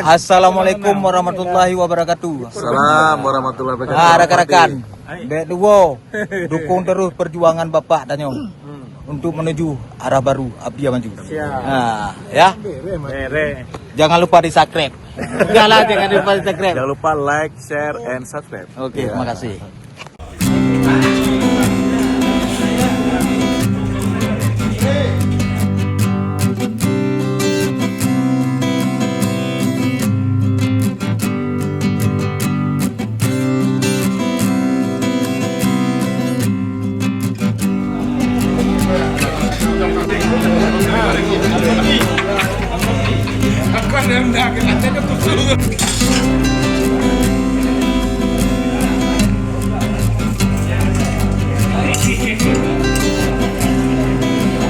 Assalamualaikum warahmatullahi wabarakatuh. Salam warahmatullahi wabarakatuh. Rekan-rekan, Dek Duwo, dukung terus perjuangan Bapak Danyo untuk menuju arah baru Abdi Maju. Ya. Jangan lupa di subscribe. Jangan lupa di subscribe. Jangan lupa like, share, and subscribe. Oke, terima kasih.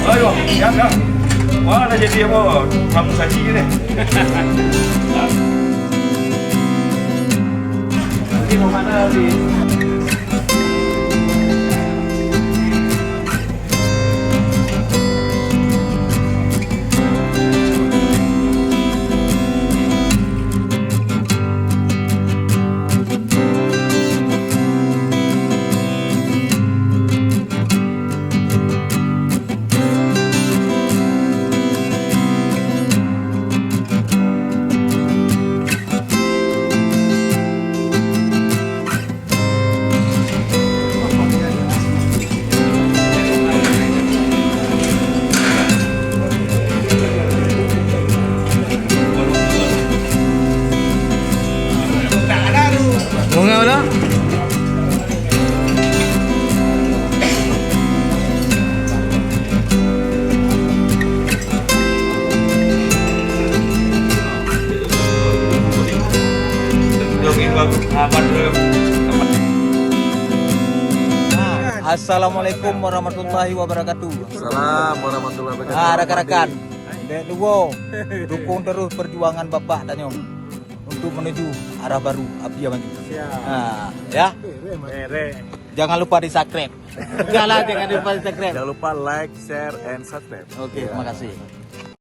Ayo, ya. Wah, ada jadi apa? Kamu saji nih. Nanti mau mana di? Assalamualaikum warahmatullahi wabarakatuh. Salam warahmatullahi wabarakatuh. Rekan-rekan, Dek Duwo, dukung terus perjuangan Bapak Danyo untuk menuju arah baru Abdi Maju. Ya. Jangan lupa di subscribe. Jangan lupa di subscribe. Jangan lupa like, share, and subscribe. Oke, terima kasih.